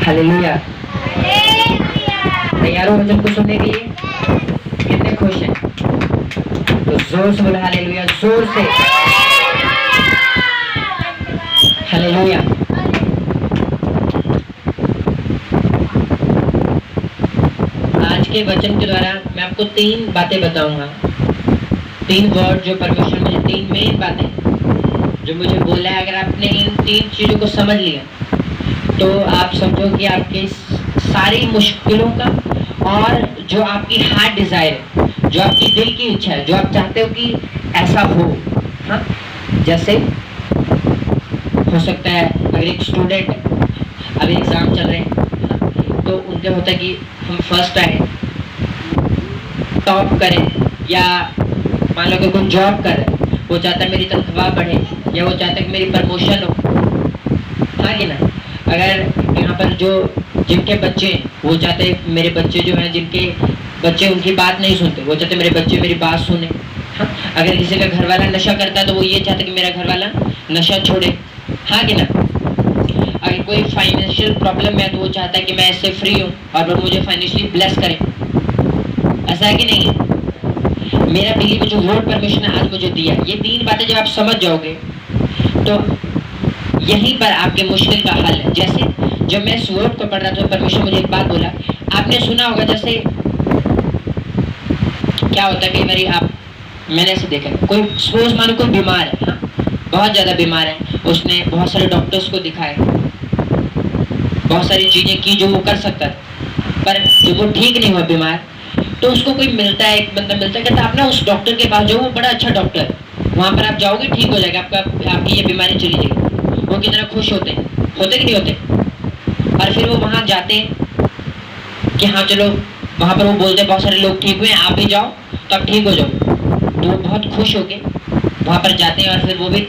Hallelujah. तैयार हो वचन को सुनने के लिए? कितने खुश हैं? तो जोर से बोला हालेलुया, जोर से हालेलुया। आज के वचन के द्वारा मैं आपको 3 बातें बताऊंगा, 3 वर्ड जो परमेश्वर मुझे 3 मेन बातें जो मुझे बोला है। अगर आपने इन 3 चीजों को समझ लिया तो आप समझो कि आपकी सारी मुश्किलों का और जो आपकी हार्ट डिजायर है, जो आपकी दिल की इच्छा है, जो आप चाहते हो कि ऐसा हो, हाँ, जैसे हो सकता है अगर एक स्टूडेंट है, अभी एग्जाम चल रहे हैं, हाँ, तो उनके होता है कि हम फर्स्ट आए, टॉप करें, या मान लो कि कोई जॉब कर रहा है, वो चाहता है मेरी तनख्वाह बढ़े, या वो चाहता है कि मेरी प्रमोशन हो, हाँ कि ना। अगर यहाँ पर जो जिनके बच्चे वो चाहते हैं मेरे बच्चे जो हैं, जिनके बच्चे उनकी बात नहीं सुनते, वो चाहते मेरे बच्चे मेरी बात सुने, हाँ। अगर किसी का घर वाला नशा करता है तो वो ये चाहता है कि मेरा घर वाला नशा छोड़े, हाँ कि ना। अगर कोई फाइनेंशियल प्रॉब्लम में है तो वो चाहता है कि मैं इससे फ्री हूँ और वो मुझे फाइनेंशियली ब्लेस करे, ऐसा है कि नहीं है? मेरा बिलीव जो वर्ड परमिशन ने आज मुझे दिया, ये 3 बातें जब आप समझ जाओगे तो यहीं पर आपके मुश्किल का हल है। जैसे जब मैं इस वर्ड को पढ़ रहा था तो परमेश्वर मुझे एक बात बोला, आपने सुना होगा जैसे क्या होता है कई बार आप, मैंने ऐसे देखा, कोई सपोज मानो कोई बीमार है, हाँ, बहुत ज़्यादा बीमार है, उसने बहुत सारे डॉक्टर्स को दिखाए, बहुत सारी चीज़ें की जो वो कर सकता था, पर जब वो ठीक नहीं हुआ बीमार, तो उसको कोई मिलता है, एक बंदा मिलता है, कहता आप ना उस डॉक्टर के पास जाओ, वो बड़ा अच्छा डॉक्टर है, वहाँ पर आप जाओगे ठीक हो जाएगा, आपकी ये बीमारी चली जाएगी। वो कितना खुश होते हैं, होते कि नहीं होते? और फिर वो वहाँ जाते हैं कि हाँ चलो, वहाँ पर वो बोलते हैं बहुत सारे लोग ठीक हुए, आप भी जाओ तो आप ठीक हो जाओ, तो वो बहुत खुश होके वहाँ पर जाते हैं और फिर वो भी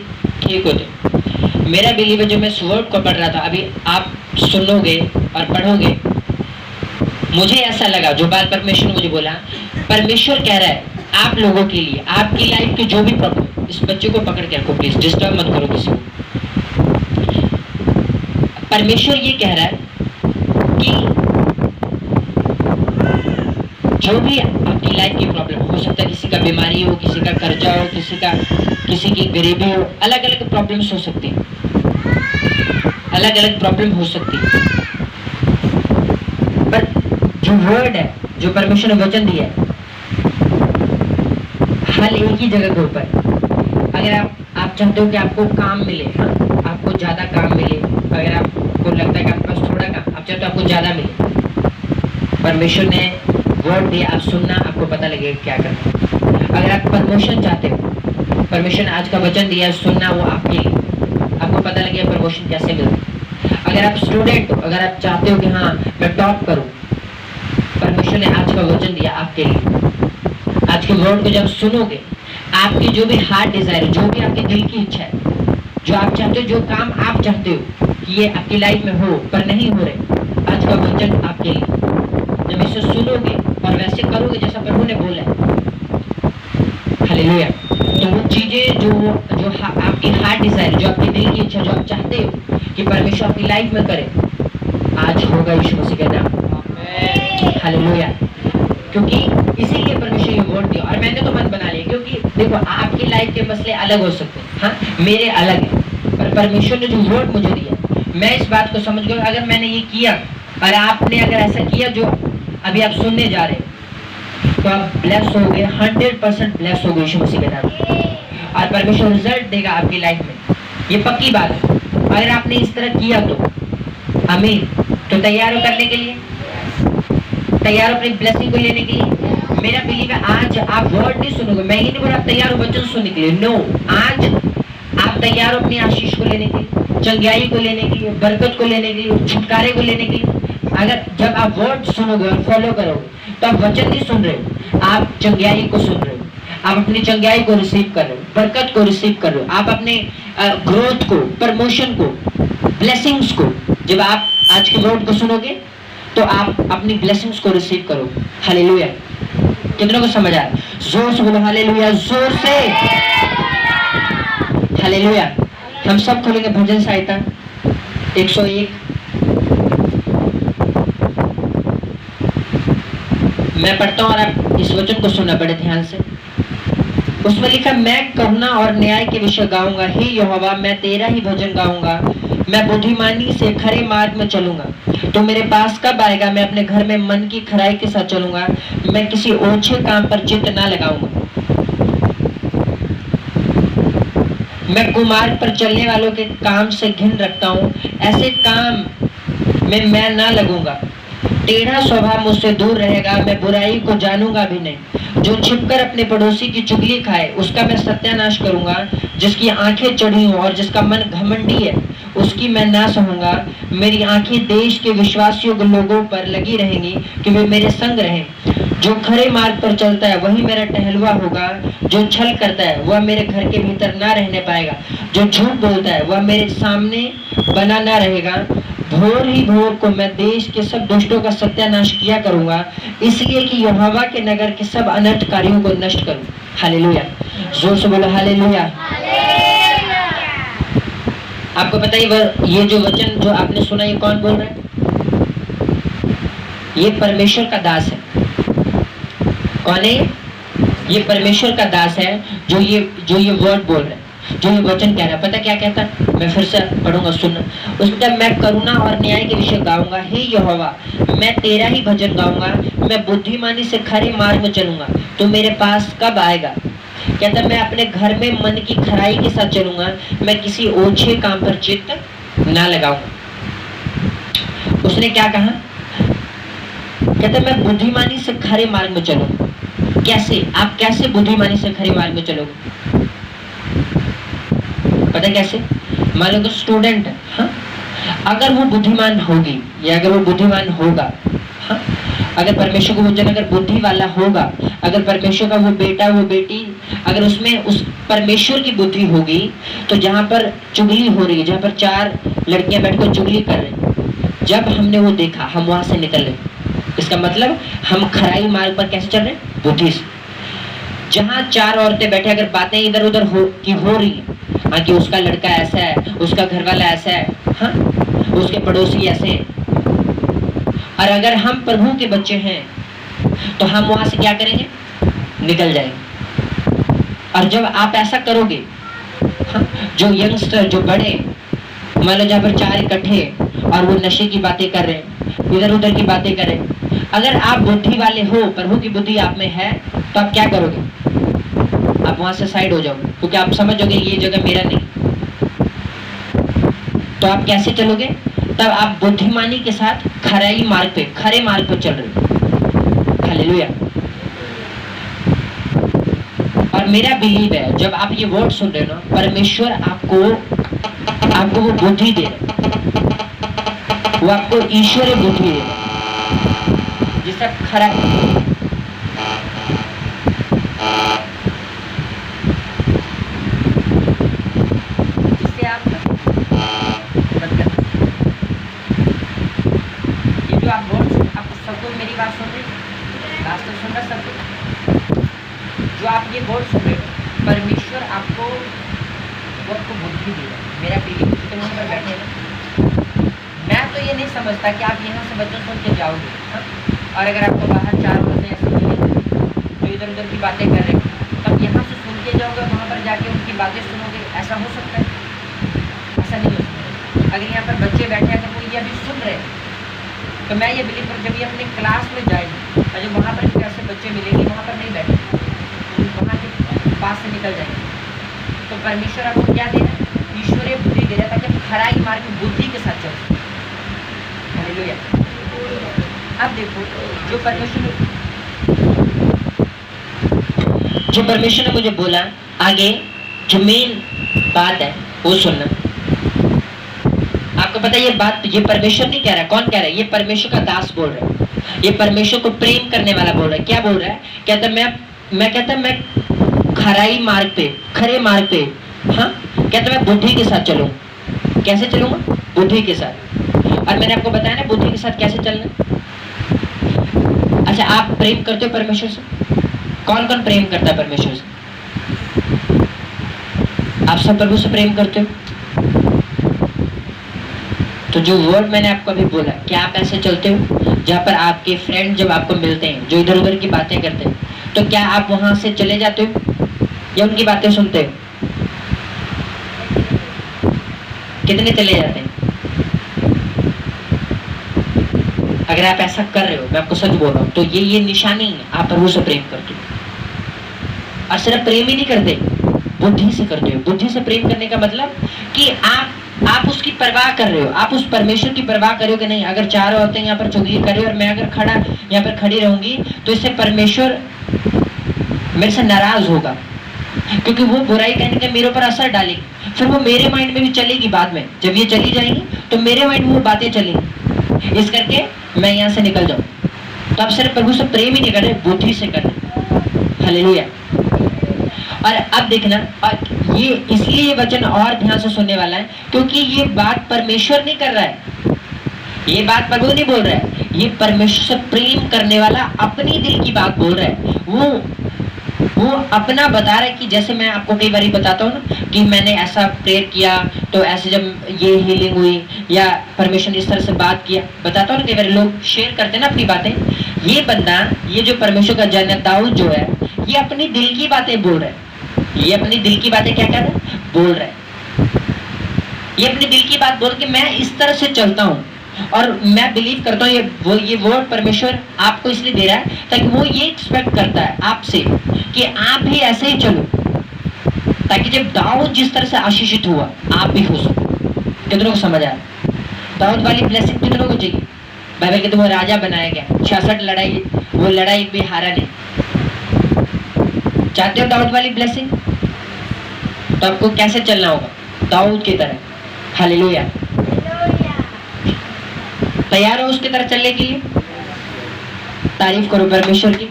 ठीक होते हैं। मेरा बिलीव है जो मैं इस वर्ड को पढ़ रहा था, अभी आप सुनोगे और पढ़ोगे, मुझे ऐसा लगा जो बात परमेश्वर मुझे बोला, परमेश्वर कह रहा है आप लोगों के लिए, आपकी लाइफ की जो भी प्रॉब्लम, इस बच्चे को पकड़ के रखो प्लीज, डिस्टर्ब मत करो किसी को। परमेश्वर ये कह रहा है कि जो भी आपकी लाइफ की प्रॉब्लम, हो सकता है किसी का बीमारी हो, किसी का कर्जा हो, किसी की गरीबी हो, अलग अलग प्रॉब्लम्स हो सकती हैं, अलग अलग प्रॉब्लम हो सकती है, पर जो वर्ड है, जो परमेश्वर ने वचन दिया है, हल एक ही जगह के ऊपर। अगर आप चाहते हो कि आपको काम मिले, हाँ, आपको ज्यादा काम मिले, अगर आपको लगता है कि आपके पास थोड़ा काम, आप चाहते हो आपको ज्यादा मिले, परमेश्वर ने वर्ड दिया, आप सुनना, आपको पता लगेगा क्या करना। अगर आप प्रमोशन चाहते हो, परमेश्वर ने आज का वचन दिया, सुनना, वो आपके लिए, आपको पता लगेगा प्रमोशन कैसे मिलता। अगर आप स्टूडेंट हो, अगर आप चाहते हो कि हाँ मैं टॉप करूं, परमेश्वर ने आज का वचन दिया आपके लिए। आज के वर्ड को जब सुनोगे, आपकी जो भी हार्ट डिजायर है, जो भी आपके दिल की इच्छा है, जो आप चाहते हो, जो काम आप चाहते हो कि ये आपकी लाइफ में हो पर नहीं हो रहे, आज का वचन आपके लिए। जब इसे सुनोगे और वैसे करोगे जैसा प्रभु ने बोला है, हालेलुया, तो वो चीजें जो आपकी हार्ट डिजायर, जो आपके दिल की इच्छा, जो आप चाहते हो कि परमेश्वर आपकी लाइफ में करे, आज होगा यीशु मसीह के नाम, हालेलुया। क्योंकि इसीलिए परमेश्वर ये वर्ड दिया, और मैंने तो मन बना लिया, क्योंकि देखो आपकी लाइफ के मसले अलग हो सकते हैं, हाँ, मेरे अलग है, पर परमेश्वर ने जो वर्ड मुझे दिया, मैं इस बात को समझ गया, अगर मैंने ये किया और आपने अगर ऐसा किया जो अभी आप सुनने जा रहे हैं, तो आप ब्लेस हो गए, 100% ब्लेस हो गए यीशु मसीह के नाम, और परमेश्वर रिजल्ट देगा आपकी लाइफ में, ये पक्की बात है। अगर आपने इस तरह किया तो आमीन। तो तैयार हो करने के लिए, तैयार हो अपनी ब्लेसिंग को लेने के लिए। मेरा बिलीव है आज आप वर्ड नहीं सुनोगे, मैं ये नहीं बोल रहा तैयार हो वचन सुनने के लिए, नो, आज आप तैयार हो अपनी आशीष को लेने के लिए, चंगाई को लेने के लिए, बरकत को लेने के लिए, छुटकारे को लेने के लिए। अगर जब आप वर्ड सुनोगे और फॉलो करोगे तो आप वचन नहीं सुन रहे हो, आप चंगाई को सुन रहे हो, आप अपनी चंगाई को रिसीव कर रहे हो, बरकत को रिसीव कर रहे हो, आप अपने ग्रोथ को, प्रमोशन को, ब्लेसिंग्स को, जब आप आज के वर्ड को सुनोगे तो आप अपनी ब्लेसिंग्स को रिसीव करोगे। हालेलुया। कितनों को समझ आ रहा है? जोर से बोलो हालेलुया, जोर से हालेलुया। हम सब खोलेंगे भजन संहिता 101, मैं पढ़ता हूँ और आप इस वचन को सुनना बड़े ध्यान से। उसमें लिखा, मैं करुणा और न्याय के विषय गाऊंगा, हे यहोवा मैं तेरा ही भजन गाऊंगा। मैं बुद्धिमानी से खरे मार्ग में चलूंगा। तो मेरे पास कब आएगा? मैं अपने घर में मन की खराई के साथ चलूंगा। मैं किसी ओछे काम पर चित्त ना लगाऊंगा। मैं कुमार्ग पर चलने वालों के काम से घिन रखता हूँ। ऐसे काम में मैं ना लगूंगा। टेढ़ा स्वभाव मुझसे दूर रहेगा। मैं बुराई को जानूंगा भी नहीं। जो छिपकर अपने पड़ोसी की चुगली खाए उसका मैं सत्यानाश करूंगा। जिसकी आंखें चढ़ी हों और जिसका मन घमंडी है उसकी मैं ना सहूंगा। मेरी आंखें देश के विश्वासियों के लोगों पर लगी रहेंगी कि वे मेरे संग रहें। जो खरे मार्ग पर चलता है वही मेरा टहलुआ होगा। जो छल करता है वह मेरे घर के भीतर ना रहने पाएगा। जो झूठ बोलता है वह मेरे सामने बना ना रहेगा। भोर ही भोर को मैं देश के सब दुष्टों का सत्यानाश किया करूंगा, इसलिए कि यहोवा के नगर के सब अनर्थकारियों को नष्ट करूं। हालेलुया, जोर से बोलो हालेलुया। आपको पता है ये जो वचन जो आपने सुना ये कौन बोल रहा है? ये परमेश्वर का दास है। कौन है? ये परमेश्वर का दास है जो ये वर्ड बोल रहा है, जो ये वचन कह रहा है। पता क्या कहता है? मैं फिर से पढ़ूंगा, सुनना। उसमें मैं करुणा और न्याय के विषय गाऊंगा, हे यहोवा मैं तेरा ही भजन गाऊंगा। मैं बुद्धिमानी से खरे मार्ग में चलूंगा। तो मेरे पास कब आएगा? कहता मैं अपने घर में मन की खराई के साथ चलूंगा। मैं किसी ओछे काम पर चित्त ना लगाऊंगा। उसने क्या कहा? कहता मैं बुद्धिमानी से खरे मार्ग में चलूंगा। कैसे? आप कैसे बुद्धिमानी से खरे मार्ग में चलोगे? पता कैसे? मान लो तो स्टूडेंट है, हाँ? अगर वो बुद्धिमान होगी या अगर वो बुद्धिमान होगा, हाँ? अगर परमेश्वर को वचन अगर बुद्धि वाला होगा, अगर परमेश्वर का वो बेटा वो बेटी अगर उसमें उस परमेश्वर की बुद्धि होगी, तो जहाँ पर चुगली हो रही है, जहाँ पर 4 लड़कियां बैठकर चुगली कर रही हैं, जब हमने वो देखा हम वहां से निकल रहे। इसका मतलब हम खराई मार्ग पर कैसे चल रहे? बुद्धि से। जहाँ 4 औरतें बैठे अगर बातें इधर उधर हो रही है, हाँ, कि उसका लड़का ऐसा है, उसका घर वाला ऐसा है, हाँ, उसके पड़ोसी ऐसे हैं, और अगर हम प्रभु के बच्चे हैं तो हम वहां से क्या करेंगे? निकल जाएंगे। और जब आप ऐसा करोगे, हाँ, जो यंगस्टर जो बड़े मान लो जहाँ पर 4 इकट्ठे और वो नशे की बातें कर रहे हैं, इधर उधर की बातें कर रहे हैं, अगर आप बुद्धि वाले हो, प्रभु की बुद्धि आप में है, तो आप क्या करोगे? आप वहां से साइड हो जाओगे, क्योंकि आप समझोगे ये जगह मेरा नहीं। तो आप कैसे चलोगे? तब आप बुद्धिमानी के साथ खरे मार्ग पे चल रहे हो। हालेलुया। और मेरा बिलीव है जब आप ये वर्ड सुन रहे हो ना, परमेश्वर आपको वो बुद्धि दे रहे, वो आपको ईश्वरीय बुद्धि दे रहे, जिससे खरा आप ये वर्ड सुन रहे हो, परमेश्वर आपको बुद्धि दे रहा है। मेरा बिलीव तो वहाँ पर बैठे हैं। मैं तो ये नहीं समझता कि आप यहाँ से वचन सुन के जाओगे, हाँ? और अगर आपको बाहर 4 बंदे ऐसे मिले जो इधर उधर की बातें कर रहे हैं, तब यहाँ से सुन के जाओगे, वहाँ पर जाके उनकी बातें सुनोगे, ऐसा हो सकता है? ऐसा नहीं हो सकता। अगर यहाँ पर बच्चे बैठे हैं, अगर वो ये अभी सुन रहे हैं, तो मैं ये बिलीव कर जब ये अपने क्लास में जाएंगे और जब वहाँ पर ऐसे बच्चे मिलेंगे, वहाँ पर नहीं बैठे, वहाँ के पास से निकल जाएंगे। तो परमेश्वर आपको क्या दे रहा है? ईश्वरीय बुद्धि दे रहा है, ताकि खराई मार्ग में बुद्धि के साथ चल सके। हालेलुया। अब देखो जो परमेश्वर ने मुझे बोला, आगे जो मेन बात है वो सुनना। आपको पता है ये बात ये परमेश्वर नहीं कह रहा, कौन कह रहा है? ये परमेश्वर का दास बोल रहा है। ये परमेश्वर को प्रेम करने वाला बोल रहा है। क्या बोल रहा है? कहता मैं खरे मार्ग पे, हाँ, कहता मैं बुद्धि के साथ चलूँ। कैसे चलूंगा? बुद्धि के साथ। और मैंने आपको बताया ना बुद्धि के साथ कैसे चलना। अच्छा, आप प्रेम करते हो परमेश्वर से? कौन कौन प्रेम करता है परमेश्वर से? आप सब प्रभु से प्रेम करते हो? तो जो वर्ड मैंने आपको अभी बोला, क्या आप ऐसे चलते हो जहाँ पर आपके फ्रेंड जब आपको मिलते हैं जो इधर उधर की बातें करते हैं, तो क्या आप वहां से चले जाते हो या उनकी बातें सुनते हो? कितने चले जाते हैं? अगर आप ऐसा कर रहे हो, मैं आपको सच बोल रहा हूँ, तो ये निशानी है आप प्रभु से प्रेम करते हो। और सिर्फ प्रेम ही नहीं करते, बुद्धि से करते हो। बुद्धि से प्रेम करने का मतलब कि आप उसकी परवाह कर रहे हो, आप उस परमेश्वर की परवाह कर रहे हो कि नहीं, अगर चार औरतें यहाँ पर चुगली कर रही और मैं अगर यहाँ पर खड़ी रहूंगी तो इससे परमेश्वर मेरे से नाराज होगा, क्योंकि वो बुराई कहने का मेरे ऊपर असर डालेगी, फिर वो मेरे माइंड में भी चलेगी। बाद में जब ये चली जाएंगी तो मेरे माइंड में वो बातें चलेंगी, इस करके मैं यहाँ से निकल जाऊं। तो आप सिर्फ प्रभु से प्रेम ही नहीं कर रहे, बुद्धि से कर रहे। हालेलुया। और अब देखना, और ये इसलिए ये वचन और ध्यान से सुनने वाला है, क्योंकि ये बात परमेश्वर नहीं कर रहा है, ये बात प्रभु नहीं बोल रहा है, ये परमेश्वर से प्रेम करने वाला अपनी दिल की बात बोल रहा है। वो अपना बता रहा है कि जैसे मैं आपको कई बार बताता हूँ ना कि मैंने ऐसा प्रेयर किया तो ऐसे जब ये हीलिंग हुई, या परमेश्वर ने इस तरह से बात किया, बताता हूँ ना, कई बार लोग शेयर करते हैं ना अपनी बातें। ये बंदा, ये जो परमेश्वर का जन है दाऊद जो है, ये अपनी दिल की बातें बोल रहा है। ये अपनी दिल की बातें क्या कर रहा है? बोल रहा है। ये अपनी दिल की बात बोल के मैं इस तरह से चलता हूँ, और मैं बिलीव करता हूँ ये वर्ड परमेश्वर आपको इसलिए दे रहा है ताकि वो ये एक्सपेक्ट करता है आपसे कि आप भी ऐसे ही चलो, ताकि जब दाऊद जिस तरह से आशीषित हुआ आप भी हो सको। कितनों को समझ आया? दाऊद वाली ब्लेसिंग कितनों को चाहिए? बाइबल कहते वो राजा बनाया गया, 66 लड़ाई, वो लड़ाई भी हारा नहीं। चाहते हो दाऊद वाली ब्लेसिंग? तो आपको कैसे चलना होगा? दाऊद की तरह। हालेलुया। तैयार हो उसकी तरह चलने के लिए? तारीफ करो परमेश्वर की।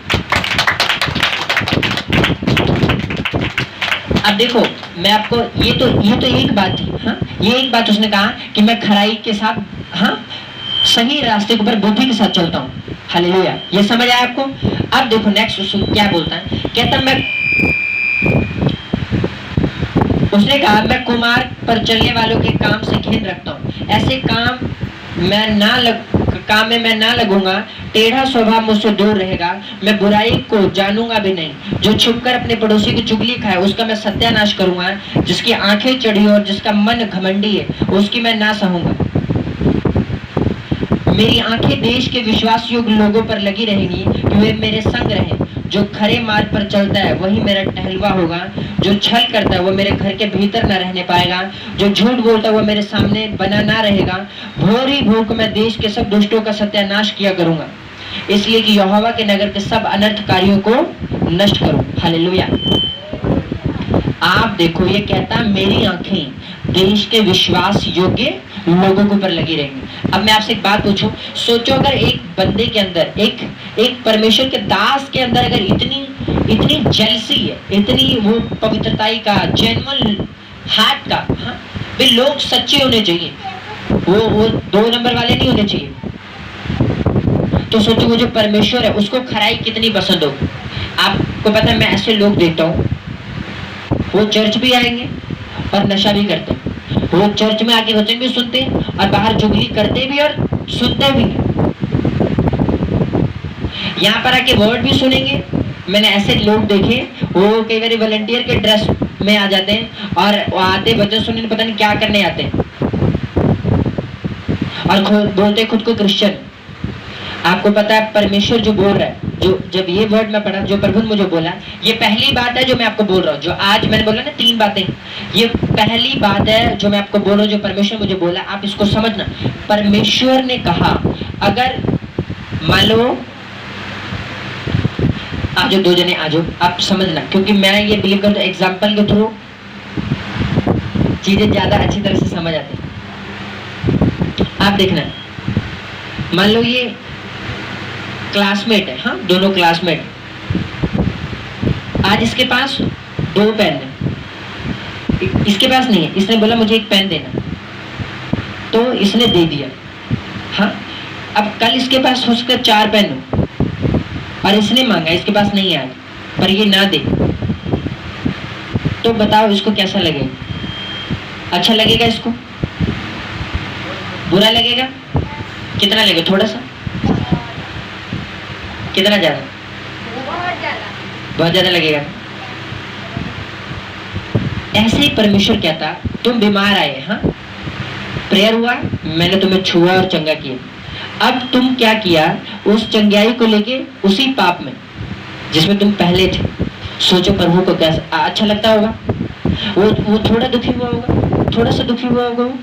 अब देखो, मैं आपको ये तो एक बात थी। हाँ, ये एक बात उसने कहा कि मैं खराई के साथ, हाँ, सही रास्ते के ऊपर बुद्धि के साथ चलता हूँ। हालेलुया। ये समझ आया आपको? अब देखो नेक्स्ट क्या बोलता है, कहता उसने कहा मैं कुमार पर चलने वालों के काम से घिन रखता हूँ, ऐसे काम में मैं ना लगूंगा। टेढ़ा स्वभाव मुझसे दूर रहेगा, मैं बुराई को जानूंगा भी नहीं। जो छुपकर अपने पड़ोसी की चुगली खाए उसका मैं सत्यानाश करूंगा। जिसकी आंखें चढ़ी और जिसका मन घमंडी है उसकी मैं ना सहूंगा। मेरी आंखें देश के विश्वास योग्य लोगों पर लगी रहेंगी कि वे मेरे संग रहें। जो खरे मार्ग पर चलता है वही मेरा टहलुआ होगा। जो छल करता है वो मेरे घर के भीतर न रहने पाएगा। जो झूठ बोलता है वो मेरे सामने बना ना रहेगा। भोर ही भोर को मैं देश के सब दुष्टों का सत्यानाश किया करूंगा, इसलिए कि यहोवा के नगर के सब अनर्थकारियों को नष्ट करूं। हालेलुया। आप देखो, ये कहता मेरी आंखें देश के विश्वास योग्य लोगों के ऊपर लगी रहेंगी। अब मैं आपसे एक बात पूछूं, सोचो अगर एक बंदे के अंदर, एक परमेश्वर के दास के अंदर अगर इतनी जेलसी है, इतनी वो पवित्रताई का, जेन्युइन हार्ट का, हाँ, भी लोग सच्चे होने चाहिए, वो 2 नंबर वाले नहीं होने चाहिए। तो सोचो वो जो परमेश्वर है उसको खराई कितनी पसंद हो। आपको पता है मैं ऐसे लोग देखता हूँ, वो चर्च भी आएंगे और नशा भी करते हैं। वो चर्च में आके वचन भी सुनते हैं और बाहर चुगली करते भी और सुनते भी। यहाँ पर आके वर्ड भी सुनेंगे। मैंने ऐसे लोग देखे, वो कई बार वॉलंटियर के ड्रेस में आ जाते हैं और वो आते वचन सुनने पता नहीं क्या करने आते हैं और बोलते खुद को क्रिश्चियन। आपको पता है परमेश्वर जो बोल रहा है, जो जब ये वर्ड में पढ़ा, जो प्रभु ने मुझे बोला, ये पहली बात है जो मैं आपको बोल रहा हूँ। जो आज मैंने बोला ना 3 बातें, ये पहली बात है जो मैं आपको बोल रहा हूँ, जो परमेश्वर मुझे बोला। आप इसको समझना। परमेश्वर ने कहा अगर मान लो आज 2 जने आ जाओ, आप समझना, क्योंकि मैं ये बिलीव करता हूँ एग्जाम्पल के थ्रू चीजें ज्यादा अच्छी तरह से समझ आती है। आप देखना, मान लो ये क्लासमेट है, हाँ, दोनों क्लासमेट। आज इसके पास 2 पेन है, इसके पास नहीं है। इसने बोला मुझे 1 पेन देना, तो इसने दे दिया, हाँ। अब कल इसके पास हो सकता है 4 पेन हो और इसने मांगा, इसके पास नहीं है आज, पर ये ना दे, तो बताओ इसको कैसा लगेगा? अच्छा लगेगा इसको? बुरा लगेगा? कितना लगेगा? थोड़ा सा? कितना ज्यादा? बहुत ज्यादा लगेगा। ऐसे ही परमेश्वर कहता, तुम बीमार आए, हाँ, प्रेयर हुआ, मैंने तुम्हें छुआ और चंगा किया, अब तुम क्या किया? उस चंगाई को लेके उसी पाप में जिसमें तुम पहले थे, सोचो प्रभु को कैसा अच्छा लगता होगा? वो थोड़ा दुखी हुआ होगा? थोड़ा सा दुखी हुआ होगा वो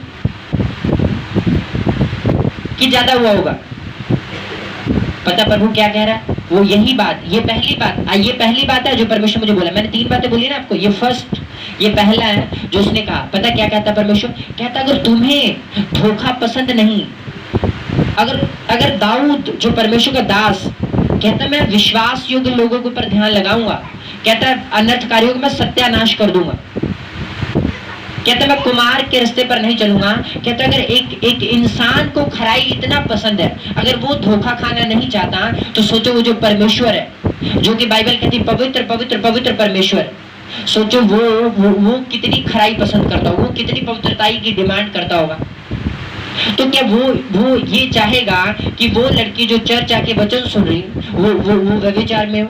कि ज्यादा हुआ होगा? पता प्रभु क्या कह रहा है? वो यही बात, ये पहली बात है जो परमेश्वर मुझे बोला। मैंने 3 बातें बोली ना आपको, ये पहला है जो उसने कहा। पता क्या कहता परमेश्वर? कहता अगर तुम्हें धोखा पसंद नहीं, अगर दाऊद जो परमेश्वर का दास कहता मैं विश्वास योग्य लोगों के ऊपर ध्यान लगाऊंगा, कहता अनर्थकारियों को मैं सत्यानाश कर दूंगा, कहता मैं कुमार के रास्ते पर नहीं चलूंगा, कहता अगर एक इंसान को खराई इतना पसंद है, अगर वो धोखा खाना नहीं चाहता, तो सोचो वो जो परमेश्वर है, जो कि बाइबल कहती पवित्र पवित्र पवित्र परमेश्वर, सोचो वो कितनी खराई पसंद करता होगा, वो कितनी पवित्रताई की डिमांड करता होगा। तो क्या वो ये चाहेगा कि वो लड़की जो चर्च आके वचन सुन रही वो व्यभिचार में हो,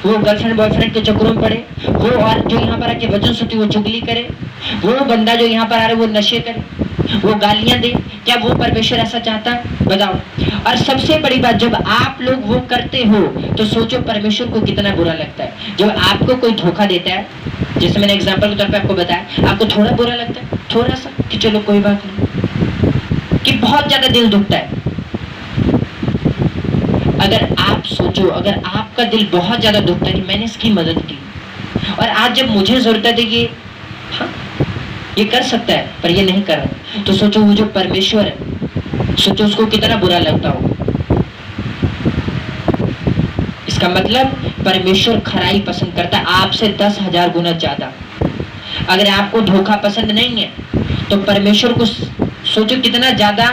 वो गर्लफ्रेंड बॉयफ्रेंड के चक्करों में पड़े, वो और जो यहाँ पर आके वचन सुनती वो चुगली करे, वो बंदा जो यहाँ पर आ रहा है वो नशे करे, वो गालियां दे? क्या वो परमेश्वर ऐसा चाहता है? बताओ। और सबसे बड़ी बात, जब आप लोग वो करते हो तो सोचो परमेश्वर को कितना बुरा लगता है। जब आपको कोई धोखा देता है, जैसे मैंने एग्जाम्पल के तौर पे आपको बताया, आपको थोड़ा बुरा लगता है, थोड़ा सा कि चलो कोई बात नहीं, कि बहुत ज्यादा दिल दुखता है? अगर आप सोचो, अगर आपका दिल बहुत ज्यादा दुखता है कि मैंने इसकी मदद की और आज जब मुझे जरूरत है कि हाँ, ये कर सकता है पर ये नहीं कर रहा, तो सोचो वो जो परमेश्वर है, सोचो उसको कितना बुरा लगता हो। इसका मतलब परमेश्वर खराई पसंद करता है आपसे 10,000 गुना ज्यादा। अगर आपको धोखा पसंद नहीं है तो परमेश्वर को सोचो कितना ज्यादा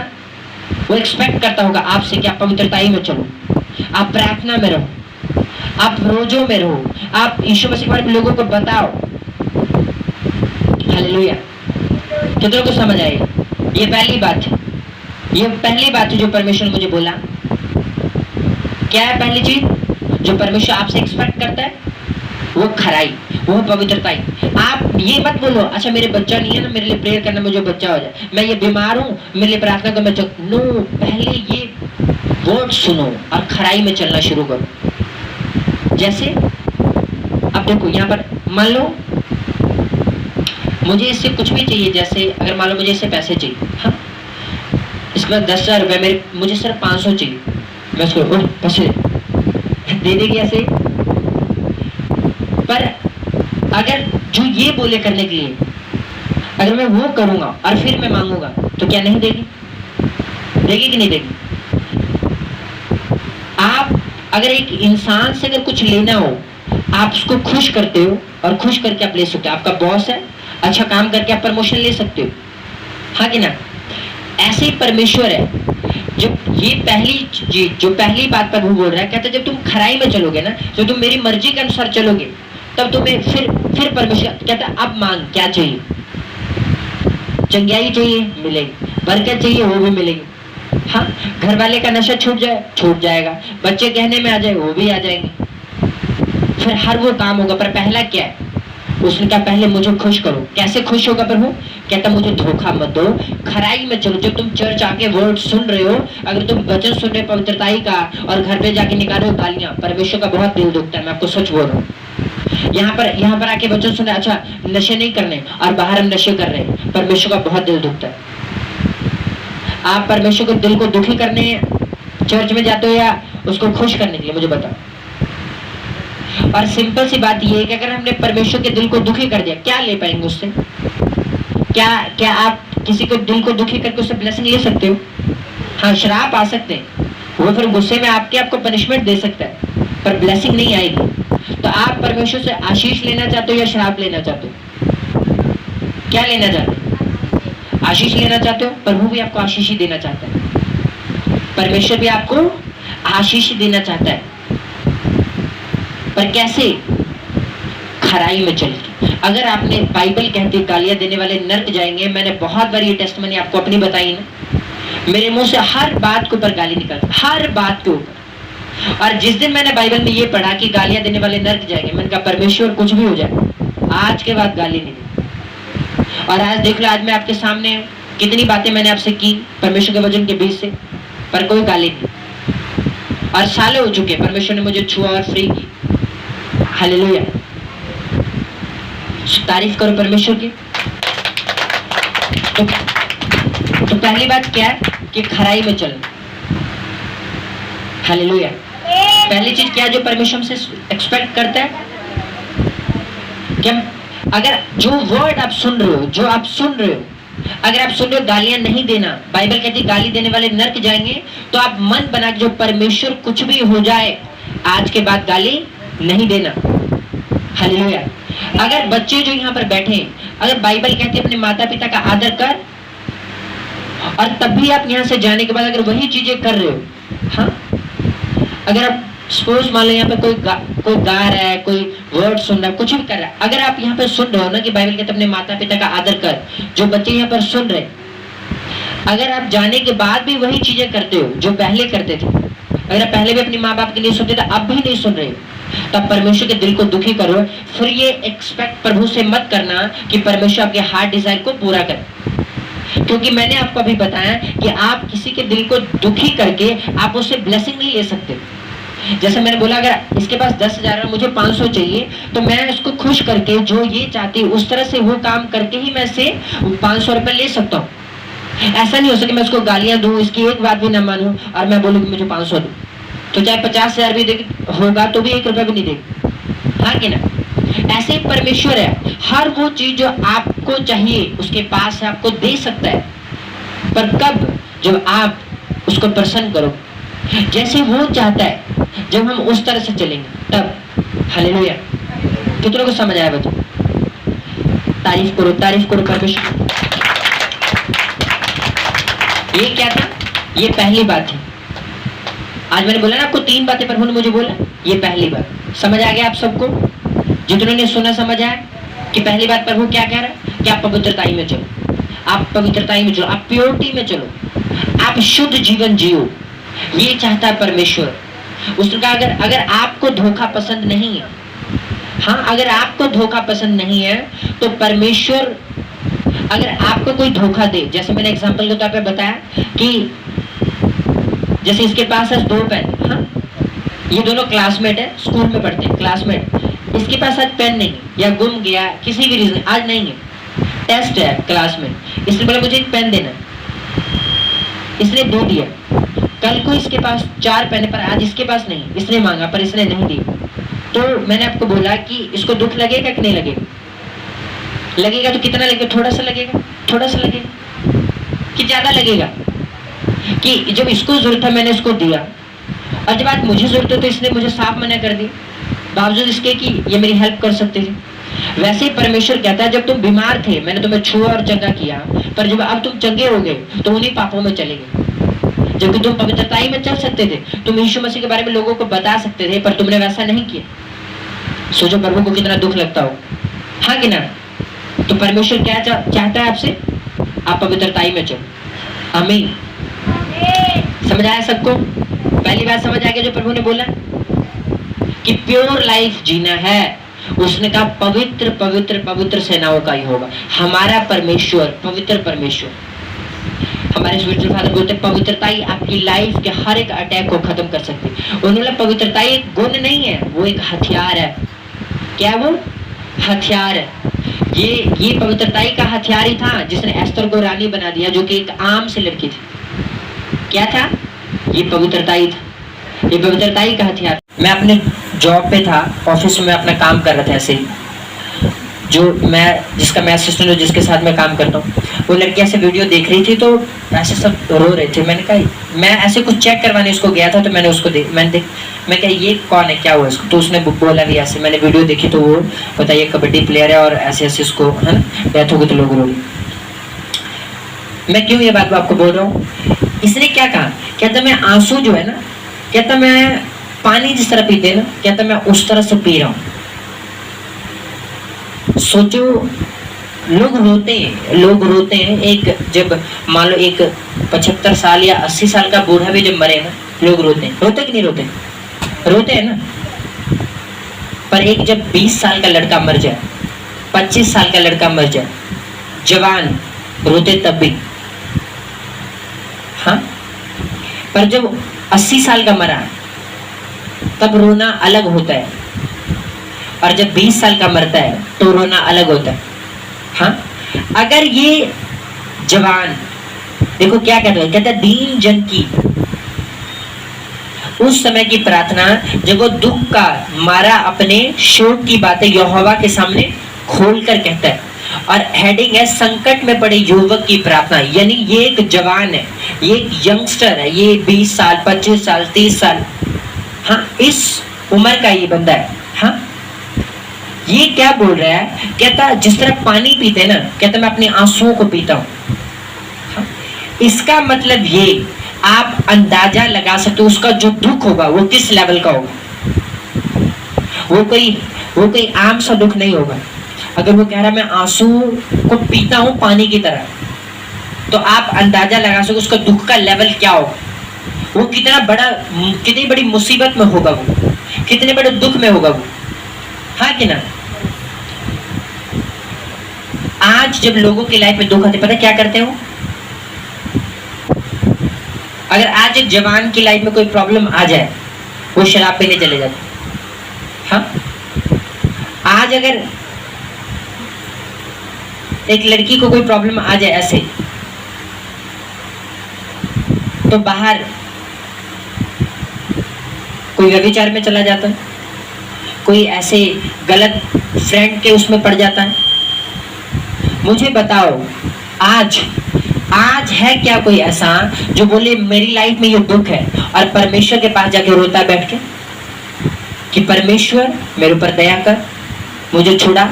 वो एक्सपेक्ट करता होगा आपसे कि आप पवित्रताई में चलो, आप प्रार्थना में रहो, आप रोजों में रहो, आप यीशु मसीह के बारे में लोगों को बताओ। हालेलुया। कितनों को समझ आएगा? ये पहली बात है, ये पहली बात है जो परमेश्वर ने मुझे बोला। क्या है पहली चीज जो परमेश्वर आपसे एक्सपेक्ट करता है? वो खराई, वो पवित्रताई। आप ये मत बोलो अच्छा मेरे बच्चा नहीं है ना, मेरे लिए प्रेयर करना, मुझे बच्चा हो जाए, मैं ये बीमार हूँ, मेरे लिए प्रार्थना कर, मैं नो, पहले ये वर्ड सुनो और खराई में चलना शुरू करो। जैसे अब देखो यहाँ पर मान लो मुझे इससे कुछ भी चाहिए, जैसे अगर मान लो मुझे इससे पैसे चाहिए, हाँ, इसमें 10,000 रुपये, मेरे मुझे सिर्फ 500 चाहिए, मैं उसको पैसे दे देगी ऐसे। पर अगर जो ये बोले करने के लिए, अगर मैं वो करूंगा और फिर मैं मांगूंगा तो क्या नहीं देगी? देगी कि नहीं देगी? आप अगर एक इंसान से अगर कुछ लेना हो, आप उसको खुश करते हो और खुश करके आप ले सकते हो। आपका बॉस है, अच्छा काम करके आप प्रमोशन ले सकते हो, हाँ कि ना? ऐसे ही परमेश्वर है। जब ये पहली चीज जो पहली बात पर वो बोल रहा है, कहता है जब तुम खराई में चलोगे ना, जब तुम मेरी मर्जी के अनुसार चलोगे, तब तुम्हें फिर परमेश्वर कहता है अब मांग क्या चाहिए? चंगाई चाहिए, मिलेगी। बरकत चाहिए, वो भी मिलेगी। हाँ, घर वाले का नशा छूट जाएगा, बच्चे कहने में आ जाए, वो भी आ जाएंगे, फिर हर वो काम होगा। पर पहला क्या है? उसने कहा पहले मुझे खुश करो। कैसे खुश होगा प्रभु? कहता मुझे धोखा मत दो, खराई में चलो। जब तुम चर्च आके वर्ड सुन रहे हो, अगर तुम वचन सुन रहे पवित्रताई का और घर पे जाके निकाल रहे हो गालियां, परमेश्वर का बहुत दिल दुखता है, मैं आपको सच बोल रहा हूँ। यहाँ पर आके वचन सुन रहे, अच्छा नशे नहीं करने और बाहर हम नशे कर रहे हैं, परमेश्वर का बहुत दिल दुखता है। आप परमेश्वर को दिल को दुखी करने चर्च में जाते हो या उसको खुश करने के लिए? मुझे बताओ। और सिंपल सी बात ये है कि अगर हमने परमेश्वर के दिल को दुखी कर दिया, क्या ले पाएंगे उससे? क्या आप किसी को दिल को दुखी करके उससे ब्लेसिंग ले सकते हो? हाँ, श्राप आ सकते हैं, वो फिर गुस्से में आपको पनिशमेंट दे सकता है, पर ब्लेसिंग नहीं आएगी। तो आप परमेश्वर से आशीष लेना चाहते हो या श्राप लेना चाहते हो? क्या लेना चाहते हो? आशीष लेना चाहते हो? प्रभु भी आपको आशीष ही देना चाहता है, परमेश्वर भी आपको आशीष देना चाहता है। पर कैसे? खराई में चल के। अगर आपने, बाइबल कहती गालियां देने वाले नर्क जाएंगे, मैंने बहुत बार ये टेस्टमनी आपको अपनी बताई ना, मेरे मुंह से हर बात के ऊपर गाली निकलती, हर बात के ऊपर। और जिस दिन मैंने बाइबल में ये पढ़ा कि गालियां देने वाले नर्क जाएंगे, मैंने कहा परमेश्वर कुछ भी हो जाए, आज के बाद गाली नहीं दी। और आज देख लो, आज मैं आपके सामने कितनी बातें मैंने आपसे की परमेश्वर के वचन के बीच से, पर कोई गाली नहीं। और सालों हो चुके, परमेश्वर ने मुझे छुआ और फ्री की। हालेलुया, तारीफ करो परमेश्वर की। तो पहली बात क्या है कि खराई में चलना। हालेलुया, पहली चीज क्या है जो परमेश्वर से एक्सपेक्ट करता है कि अगर जो वर्ड आप सुन रहे हो, जो आप सुन रहे हो, अगर आप सुन रहे हो गालियां नहीं देना, बाइबल कहती है गाली देने वाले नरक जाएंगे, तो आप मन बना के जो परमेश्वर कुछ भी हो जाए आज के बाद गाली नहीं देना। हालेलुया। अगर बच्चे जो यहाँ पर बैठे हैं, अगर बाइबल कहती है अपने माता पिता का आदर कर, और तब भी आप यहाँ से जाने के बाद अगर वही चीजें कर रहे हो, हाँ, अगर आप सपोज मान लो यहाँ पे कोई गा रहा है, कोई वर्ड सुन रहा है, कुछ भी कर रहा है, अगर आप यहाँ पे सुन रहे हो ना कि बाइबल कहते अपने माता पिता का आदर कर, जो बच्चे यहाँ पर सुन रहे, अगर आप जाने के बाद भी वही चीजें करते हो जो पहले करते थे, अगर आप पहले भी अपने माँ बाप के लिए सुनते थे, अब भी नहीं सुन रहे, तब परमेश्वर के दिल को दुखी करो। फिर ये एक्सपेक्ट प्रभु से मत करना कि परमेश्वर आपके हार्ट डिजायर को पूरा करे, क्योंकि मैंने आपको अभी बताया कि आप किसी के दिल को दुखी करके आप उससे ब्लेसिंग नहीं ले सकते। जैसे मैंने बोला, अगर इसके पास 10,000 है, मुझे 500 चाहिए, तो मैं उसको खुश करके जो ये चाहती है उस तरह से वो काम करके ही मैं से 500 रुपए ले सकता हूँ। ऐसा नहीं हो सके मैं उसको गालियां दूं, इसकी एक बात भी ना मानूं और मैं बोलूँ कि मुझे 500 दो, तो चाहे 50,000 भी दे होगा तो भी 1 रुपया भी नहीं देगा, हाँ कि ना। ऐसे ही परमेश्वर है, हर वो चीज जो आपको चाहिए उसके पास है, आपको दे सकता है, पर कब? जब आप उसको प्रसन्न करो, जैसे वो चाहता है, जब हम उस तरह से चलेंगे तब। हालेलुया, कितनों को समझ आया बच्चों? तारीफ करो, तारीफ करो परमेश्वर। ये क्या था? ये पहली बात है। आज मैंने बोला ना आपको 3 बातें प्रभु ने मुझे बोला, ये पहली बात। समझ आ गया आप सबको? जितनों ने सुना समझ आया कि पहली बात प्रभु क्या कह रहा है कि आप पवित्रताई में चलो, आप पवित्रताई में चलो, आप प्योरिटी में चलो, आप शुद्ध जीवन जियो। ये चाहता है परमेश्वर। उसका अगर आपको धोखा पसंद नहीं है, हाँ, अगर आपको धोखा पसंद नहीं है तो परमेश्वर अगर आपको कोई धोखा दे, जैसे मैंने एग्जांपल के तौर पे बताया कि जैसे इसके पास है 2 पेन, हाँ, ये दोनों क्लासमेट है, स्कूल में पढ़ते हैं, क्लासमेट, इसके पास आज पेन नहीं या गुम गया किसी भी रीजन, आज नहीं है, टेस्ट है क्लास में, इसने बोला मुझे एक पेन देना, इसने दे दिया। कल को इसके पास 4 पेन पर आज इसके पास नहीं, इसने मांगा पर इसने नहीं दिया, तो मैंने आपको बोला कि इसको दुख लगेगा कि नहीं लगेगा? लगेगा तो कितना लगेगा? थोड़ा सा लगेगा, थोड़ा सा लगेगा कि ज्यादा लगेगा? कि जब इसको जरूरत है मैंने इसको दिया, और जब आज मुझे जरूरत है तो इसने मुझे साफ मना कर दी, बावजूद इसके कि ये मेरी हेल्प कर सकते थे। वैसे ही परमेश्वर कहता है जब तुम बीमार थे मैंने तुम्हें छुआ और चंगा किया, पर जब अब तुम चंगे हो गए तो उन्हीं पापों में चले गए। जबकि तुम पवित्रताई में चल सकते थे, तुम यीशु मसीह के बारे में लोगों को बता सकते थे, पर तुमने वैसा नहीं किया। सोचो प्रभु को कितना दुख लगता हो, हाँ कि ना? तो परमेश्वर क्या चाहता है आपसे? आप पवित्रताई में चलो। आमीन। समझ आया सबको? पहली बात समझ आ गया जो प्रभु ने बोला कि प्योर लाइफ जीना है। उसने कहा पवित्र पवित्र पवित्र सेनाओं का ही होगा। हमारा परमेश्वर पवित्र परमेश्वर। हमारे स्पिरिचुअल फादर बोलते हैं पवित्रताई आपकी लाइफ के हर एक अटैक को खत्म कर सकती है। उन्होंने पवित्रताई एक गुण नहीं है, वो एक हथियार है। क्या वो? हथियार है। ये पवित्रताई का हथियार ही था जिसने एस्तर को रानी बना दिया, जो कि एक आम से लड़की थी। क्या था? ये पवित्रताई था, ये पवित्रताई का हथियार। मैं अपने जॉब पे था, ऑफिस में अपना काम कर रहा था, ऐसे ही जो जिसका मैं असिस्टेंट हूँ, जिसके साथ मैं काम करता हूँ, वो लड़की ऐसे वीडियो देख रही थी तो ऐसे सब रो रहे थे। मैंने कहा, मैं ऐसे कुछ चेक करवाने उसको गया था, तो मैंने उसको मैं कहा ये कौन है, क्या हुआ इसको? तो उसने बोला भी ऐसे, मैंने वीडियो देखी तो वो बताइए कबड्डी प्लेयर है और ऐसे ऐसे इसको है ना डेथ हो गई तो लोग रो। मैं क्यों ये बात आपको बोल रहा हूँ? इसने क्या कहा? कहता मैं आंसू जो है ना, कहता मैं पानी जिस तरह पीते ना, कहता मैं उस तरह से पी रहा हूँ। सोचो लोग रोते हैं। एक जब मान लो एक 75 साल या 80 साल का बूढ़ा भी जब मरे ना, लोग रोते हैं। रोते कि नहीं रोते? रोते हैं ना। पर एक जब 20 साल का लड़का मर जाए, 25 साल का लड़का मर जाए, जवान, रोते तब भी। हाँ, पर जब 80 साल का मरा तब रोना अलग होता है, और जब 20 साल का मरता है तो रोना अलग होता है। हाँ, अगर ये जवान, देखो क्या कहते हैं, कहते हैं दीन जन की उस समय की प्रार्थना, जब वो दुख का मारा अपने शोक की बातें यहोवा के सामने खोलकर कहता है। और हेडिंग है संकट में पड़े युवक की प्रार्थना। यानी ये एक जवान है, ये एक यंगस्टर है, ये 20 साल 25 साल 30 साल, हाँ, इस उम्र का ये बंदा है। हाँ, ये क्या बोल रहा है? कहता जिस तरह पानी पीते ना, कहता मैं अपने आंसुओं को पीता हूं। हाँ? इसका मतलब ये आप अंदाजा लगा सकते हो उसका जो दुख होगा वो किस लेवल का होगा। वो कोई आम सा दुख नहीं होगा। अगर वो कह रहा मैं आंसू को पीता हूं पानी की तरह, तो आप अंदाजा लगा सकते उसका दुख का लेवल क्या होगा। वो कितनी बड़ी मुसीबत में होगा, वो कितने बड़े दुख में होगा वो। हाँ कि ना? आज जब लोगों की लाइफ में दुख आते, पता क्या करते हो? अगर आज एक जवान की लाइफ में कोई प्रॉब्लम आ जाए, वो शराब पीने चले जाते। हाँ, आज अगर एक लड़की को कोई प्रॉब्लम आ जाए ऐसे, तो बाहर कोई व्यभिचार में चला जाता है, कोई ऐसे गलत फ्रेंड के उसमें पड़ जाता है। मुझे बताओ, आज है क्या कोई ऐसा जो बोले मेरी लाइफ में ये दुख है और परमेश्वर के पास जाके रोता है बैठ के कि परमेश्वर मेरे ऊपर दया कर, मुझे छुड़ा।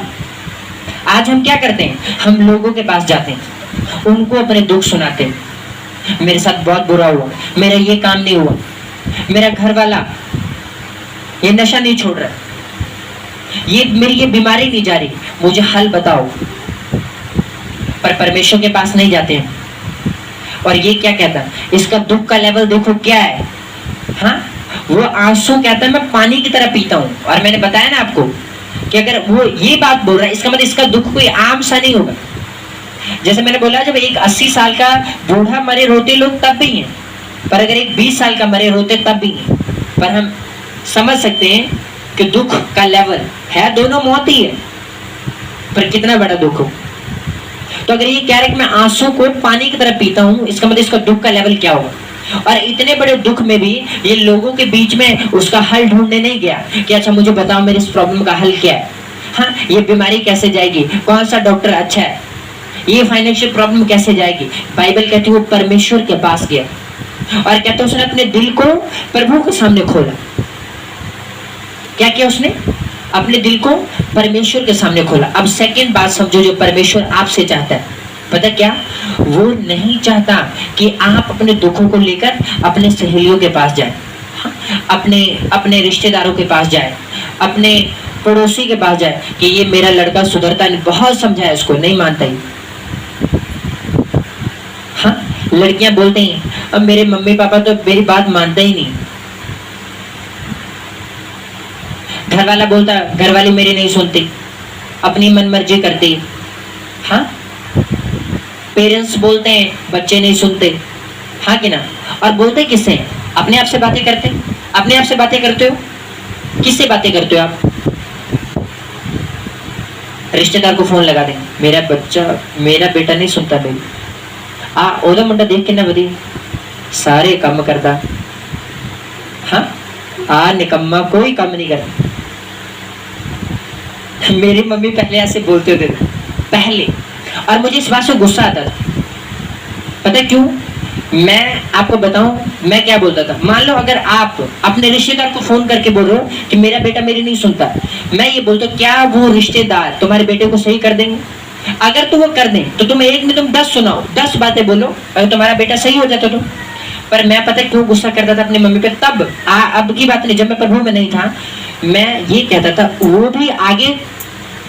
आज हम क्या करते हैं? हम लोगों के पास जाते हैं, उनको अपने दुख सुनाते हैं। मेरे साथ बहुत बुरा हुआ, मेरा ये काम नहीं हुआ, मेरा घर वाला ये नशा नहीं छोड़ रहा, मेरी ये बीमारी नहीं जा रही, मुझे हल बताओ। पर परमेश्वर के पास नहीं जाते हैं। और ये क्या कहता है? इसका दुख का लेवल देखो क्या है। हाँ, वो आंसू कहता है मैं पानी की तरह पीता हूँ। और मैंने बताया ना आपको कि अगर वो ये बात बोल रहा है, इसका मतलब इसका दुख कोई आम सा नहीं होगा। जैसे मैंने बोला, जब एक 80 साल का बूढ़ा मरे रोते लोग तब भी हैं, पर अगर एक 20 साल का मरे रोते तब भी हैं। पर हम समझ सकते हैं कि दुख का लेवल है, दोनों मौत ही है, पर कितना बड़ा दुख हो। तो अगर ये कह रहा है कि मैं आंसू को पानी की तरह पीता हूँ, इसका मतलब इसका दुख का लेवल क्या होगा। और इतने बड़े दुख में भी ये लोगों के बीच में उसका हल ढूंढने नहीं गया कि अच्छा मुझे बताओ मेरी इस प्रॉब्लम का हल क्या है। हाँ, ये बीमारी कैसे जाएगी, कौन सा डॉक्टर अच्छा है, ये फाइनेंशियल प्रॉब्लम कैसे जाएगी। बाइबल कहती है वो परमेश्वर के पास गया और कहते उसने अपने दिल को प्रभु के सामने खोला। क्या किया उसने? अपने दिल को परमेश्वर के सामने खोला। अब सेकंड बात समझो जो परमेश्वर आपसे चाहता है, पता क्या? वो नहीं चाहता कि आप अपने दुखों को लेकर अपने सहेलियों के पास जाए, अपने रिश्तेदारों के पास जाए, अपने पड़ोसी के पास जाए कि ये मेरा लड़का सुधरता नहीं, बहुत समझाया इसको, नहीं मानता ही। हाँ, लड़कियां बोलते हैं अब मेरे मम्मी पापा तो मेरी बात मानते ही नहीं। घर वाला बोलता है घर वाली मेरी नहीं सुनती, अपनी मन मर्जी करती। हाँ, पेरेंट्स बोलते हैं बच्चे नहीं सुनते। हाँ कि ना? और बोलते किससे? अपने आप से बातें करते। अपने आप से बातें करते हो? किससे बातें करते हो आप? रिश्तेदार को फोन लगा दें, मेरा बेटा नहीं सुनता मेरी। ओदा मुंडा देख के ना बदी सारे काम करता। हाँ, निकम्मा कोई काम नहीं करता। मेरी मम्मी पहले ऐसे बोलते होते थे पहले, और मुझे इस बात से गुस्सा आता था। पता है क्यों? मैं आपको बताऊं मैं क्या बोलता था। मान लो अगर आप अपने रिश्तेदार को फोन करके बोल रहे हो कि मेरा बेटा मेरी नहीं सुनता, मैं ये बोलता हूं क्या वो रिश्तेदार तुम्हारे बेटे को सही कर देंगे? अगर तो वो कर दें तो तुम एक में तुम 10 सुनाओ, 10 बातें बोलो, अगर तुम्हारा बेटा सही हो जाता तो। पर मैं पता क्यों गुस्सा करता था अपनी मम्मी पे तब? अब की बात नहीं, जब मैं प्रभु में नहीं था, मैं ये कहता था वो भी आगे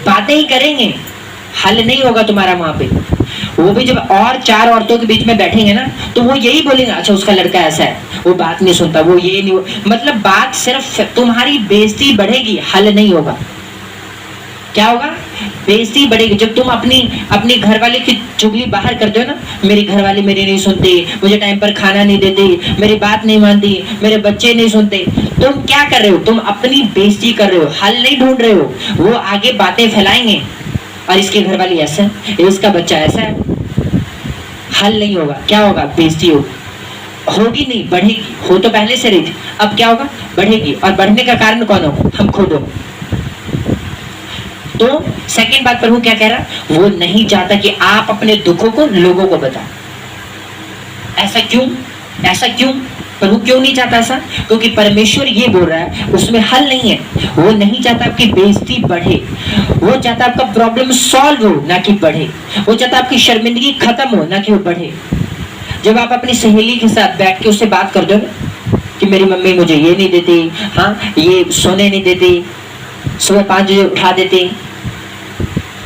बातें ही करेंगे, हल नहीं होगा तुम्हारा वहां पे। वो भी जब और 4 औरतों के बीच में बैठेंगे ना, तो वो यही बोलेंगे, अच्छा उसका लड़का ऐसा है, वो बात नहीं सुनता, वो ये नहीं, मतलब बात सिर्फ तुम्हारी बेइज्जती बढ़ेगी, हल नहीं होगा। क्या होगा? बेइज्जती बढ़ेगी। जब तुम अपनी घरवाले की चुगली बाहर करते हो ना, मेरी घरवाली मेरी नहीं सुनती, मुझे टाइम पर खाना नहीं देती, मेरी बात नहीं मानती, मेरे बच्चे नहीं सुनते, तुम क्या कर रहे हो? तुम अपनी बेइज्जती कर रहे हो, हल नहीं ढूंढ रहे हो। वो आगे बातें फैलाएंगे, और इसकी घरवाली ऐसा है, इसका बच्चा ऐसा है, हल नहीं होगा। क्या होगा? बेइज्जती होगी नहीं, बढ़ेगी। हो तो पहले से रही थी, अब क्या होगा? बढ़ेगी। और बढ़ने का कारण कौन हो? हम खुद हो। तो सेकंड बात प्रभु क्या कह रहा? वो नहीं चाहता कि आप अपने दुखों को लोगों को बताओ। ऐसा क्यों? ऐसा क्यों? प्रभु क्यों नहीं चाहता ऐसा? क्योंकि परमेश्वर ये बोल रहा है, उसमें हल नहीं है। वो नहीं चाहता आपकी बेइज्जती बढ़े, वो चाहता आपका प्रॉब्लम सॉल्व हो, ना कि बढ़े। वो चाहता आपकी शर्मिंदगी खत्म हो, ना कि वो बढ़े। जब आप अपनी सहेली के साथ बैठ के उससे बात कर दो कि मेरी मम्मी मुझे ये नहीं देती, हाँ ये सोने नहीं देती, सुबह 5 बजे उठा देती,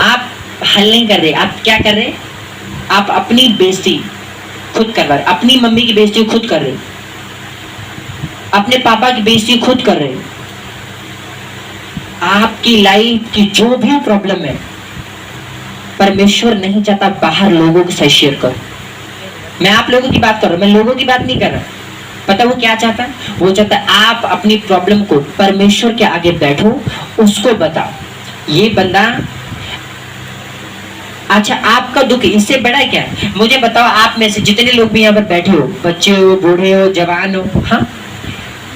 आप हल नहीं कर रहे। आप क्या कर रहे? आप अपनी बेइज्जती खुद कर रहे, अपनी मम्मी की बेइज्जती खुद कर रहे, अपने पापा की बेइज्जती खुद कर रहे। आपकी लाइफ की जो भी प्रॉब्लम है, परमेश्वर नहीं चाहता बाहर लोगों के साथ शेयर करो। मैं आप लोगों की बात कर रहा हूं, मैं लोगों की बात नहीं कर रहा। पता वो क्या चाहता है? वो चाहता है आप अपनी प्रॉब्लम को परमेश्वर के आगे बैठो, उसको बताओ। ये बंदा, अच्छा आपका दुख इससे बड़ा है क्या? मुझे बताओ, आप में से जितने लोग भी यहाँ पर बैठे हो, बच्चे हो, बूढ़े हो, जवान हो, हाँ,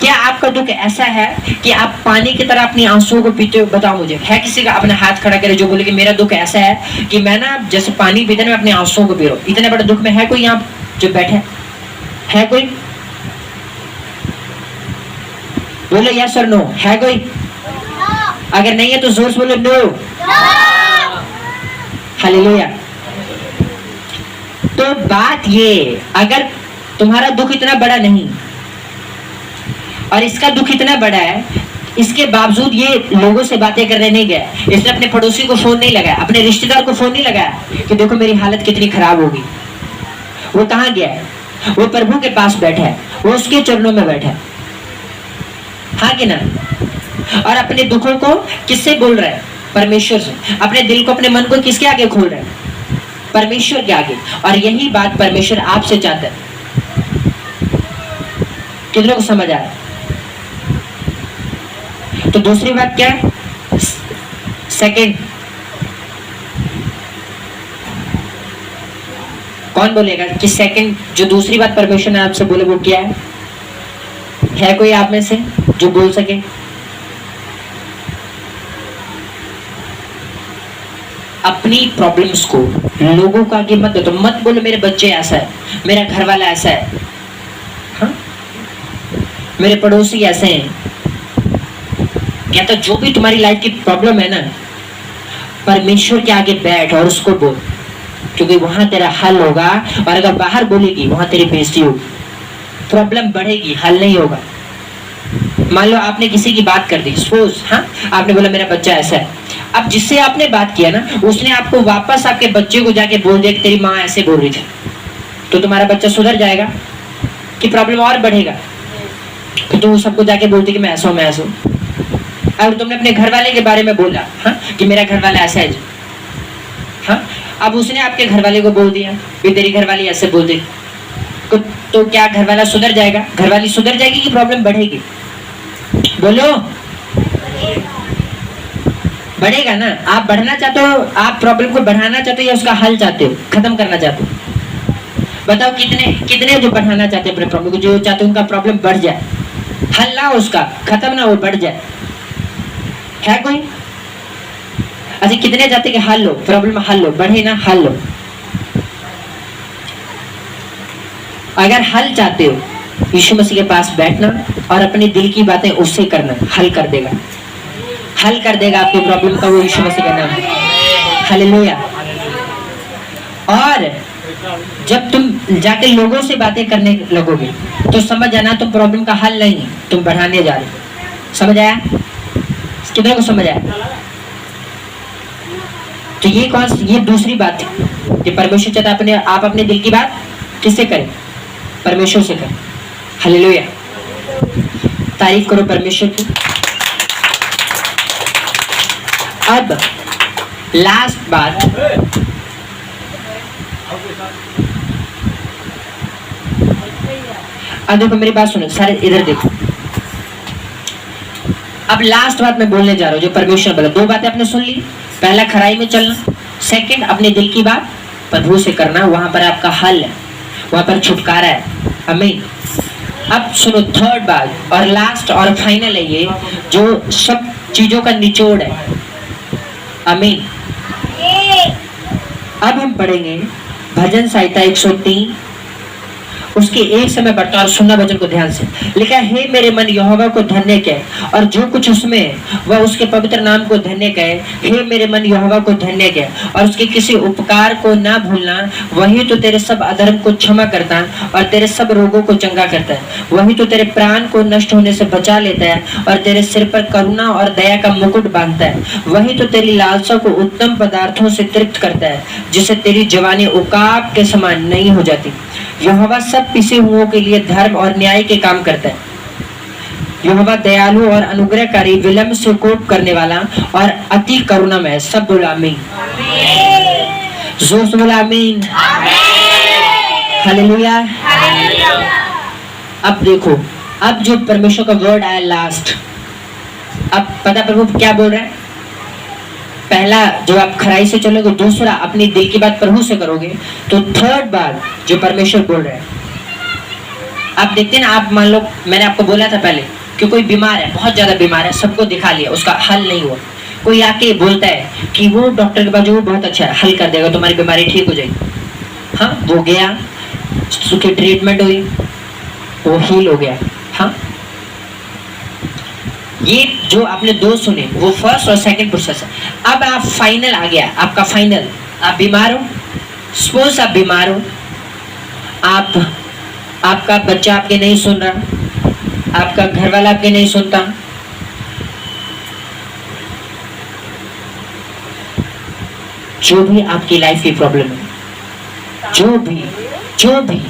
क्या आपका दुख ऐसा है कि आप पानी की तरह अपनी आंसुओं को पीते हो? बताओ मुझे। है किसी का? अपना हाथ खड़ा करे जो बोले कि मेरा दुख ऐसा है कि मैं ना जैसे पानी पीते ना, मैं अपने आंसुओं को पी रहा हूं। इतने बड़ा दुख में है कोई यहाँ जो बैठे? है कोई? बोलो यस और नो। है कोई? अगर नहीं है तो जोर से बोलो नो। हालेलुया। तो बात ये, अगर तुम्हारा दुख इतना बड़ा नहीं और इसका दुख इतना बड़ा है, इसके बावजूद ये लोगों से बातें करने नहीं गया, इसने अपने पड़ोसी को फोन नहीं लगाया, अपने रिश्तेदार को फोन नहीं लगाया कि देखो मेरी हालत कितनी खराब होगी। वो कहाँ गया है? वो प्रभु के पास बैठा है, वो उसके चरणों में बैठा है, हाँ कि ना? और अपने दुखों को किससे बोल रहा है? परमेश्वर से। अपने दिल को, अपने मन को किसके आगे खोल रहा है? परमेश्वर के आगे। और यही बात परमेश्वर आपसे चाहता है। कितनों को समझ आ रहा है? तो दूसरी बात क्या है? सेकंड, कौन बोलेगा कि सेकंड जो दूसरी बात परमेश्वर ने आपसे बोले वो क्या है? है कोई आप में से जो बोल सके? अपनी प्रॉब्लम्स को लोगों का आगे मत दो। मत बोलो मेरे बच्चे ऐसा है, मेरा घर वाला ऐसा है, हाँ? मेरे पड़ोसी ऐसे हैं। क्या तो जो भी तुम्हारी लाइफ की प्रॉब्लम है ना, परमेश्वर के आगे बैठ और उसको बोल, क्योंकि वहां तेरा हल होगा। और अगर बाहर बोलेगी वहां तेरी बेइज्जती होगी, प्रॉब्लम बढ़ेगी, हल नहीं होगा। मान लो आपने किसी की बात कर दी, सपोज, हाँ, आपने बोला मेरा बच्चा ऐसा है। अब जिससे आपने बात किया ना, उसने आपको वापस आपके बच्चे को जाके बोल दिया कि तेरी माँ ऐसे बोल रही थी, तो तुम्हारा बच्चा सुधर जाएगा कि प्रॉब्लम और बढ़ेगा? तो तुम सबको जाके बोलती कि मैं ऐसा हूँ, मैं ऐसा हूँ। अगर तुमने अपने घर वाले के बारे में बोला, हाँ, कि मेरा घर वाला ऐसा है, हाँ, अब उसने आपके घर वाले को बोल दिया कि तेरी घरवाली ऐसे बोल दी, तो क्या घर वाला सुधर जाएगा? घरवाली सुधर जाएगी कि प्रॉब्लम बढ़ेगी? बोलो। बढ़ेगा ना। आप बढ़ना चाहते हो? आप प्रॉब्लम को बढ़ाना चाहते हो या उसका हल चाहते हो, खत्म करना चाहते हो? बताओ कितने जो बढ़ाना चाहते हैं अपने प्रॉब्लम को, जो चाहते हैं उनका प्रॉब्लम बढ़ जाए, हल ना हो उसका, खत्म ना हो, बढ़ जाए? है कोई? अच्छा, कितने चाहते कि हल हो, प्रॉब्लम हल हो, बढ़े ना, हल हो? अगर हल चाहते हो, यीशु मसीह के पास बैठना और अपने दिल की बातें उससे करना, हल कर देगा, हल कर देगा आपकी प्रॉब्लम का। वो यीशु मसीह का नाम है। हालेलुया। और जब तुम जाके लोगों से बातें करने लगोगे तो समझ आना तुम प्रॉब्लम का हल नहीं, तुम बढ़ाने जा रहे हो। समझ आया? कितने को समझ आया? तो ये दूसरी बात है कि परमेश्वर चाहता है आप अपने दिल की बात किससे करें? परमेश्वर से करें। हालेलुया, तारीफ करो परमेश्वर की। अब लास्ट बात, अब देखो मेरी बात सुनो सारे, इधर देखो। अब लास्ट बात मैं बोलने जा रहा हूं जो परमेश्वर बोला। दो बातें आपने सुन ली, पहला खराई में चलना, सेकंड अपने दिल की बात प्रभु से करना, वहां पर आपका हल है, वहां पर छुटकारा है। आमीन। अब सुनो थर्ड बात और लास्ट और फाइनल है, ये जो सब चीजों का निचोड़ है। आमीन। अब हम पढ़ेंगे भजन संहिता 103, उसके एक समय बढ़ता और सुनना वचन को ध्यान से। लिखा है, हे मेरे मन यहोवा को धन्य कह और जो कुछ उसमें है, वह उसके पवित्र नाम को धन्य कहे। हे मेरे मन यहोवा को धन्य कह और उसके किसी उपकार को ना भूलना। वही तो तेरे सब अधर्म को क्षमा करता और तेरे सब रोगों को चंगा करता है। वही तो तेरे प्राण को नष्ट होने से बचा लेता है और तेरे सिर पर करुणा और दया का मुकुट बांधता है। वही तो तेरी लालसा को उत्तम पदार्थों से तृप्त करता है, जिससे तेरी जवानी उकाब के समान नहीं हो जाती। यहोवा सब पिसे हुओं के लिए धर्म और न्याय के काम करता है। यहोवा दयालु और अनुग्रहकारी, विलंब से कोप करने वाला और अति करुणामय है। सब बोला आमीन। जोर से बोला आमीन। हालेलुया। अब देखो, अब जो परमेश्वर का वर्ड आया लास्ट, अब पता प्रभु क्या बोल रहा है? पहला जो आप खराई से चलोगे, दूसरा अपनी दिल की बात प्रभु से करोगे, तो थर्ड बात जो परमेश्वर बोल रहे हैं। आप देखते हैं ना, आप मान लो मैंने आपको बोला था पहले कि कोई बीमार है, बहुत ज्यादा बीमार है, सबको दिखा लिया, उसका हल नहीं हुआ। कोई आके बोलता है कि वो डॉक्टर के पास जो बहुत अच्छा है, हल कर देगा, तुम्हारी बीमारी ठीक हो जाएगी। हाँ, वो गया, उसकी ट्रीटमेंट हुई, वो हील हो गया। हाँ, ये जो आपने दो सुने वो फर्स्ट और सेकंड प्रोसेस है। अब आप फाइनल आ गया, आपका फाइनल। आप बीमार हो, सपोज आप बीमार हो, आपका बच्चा आपके नहीं सुन रहा, आपका घर वाला आपके नहीं सुनता, जो भी आपकी लाइफ की प्रॉब्लम है, जो भी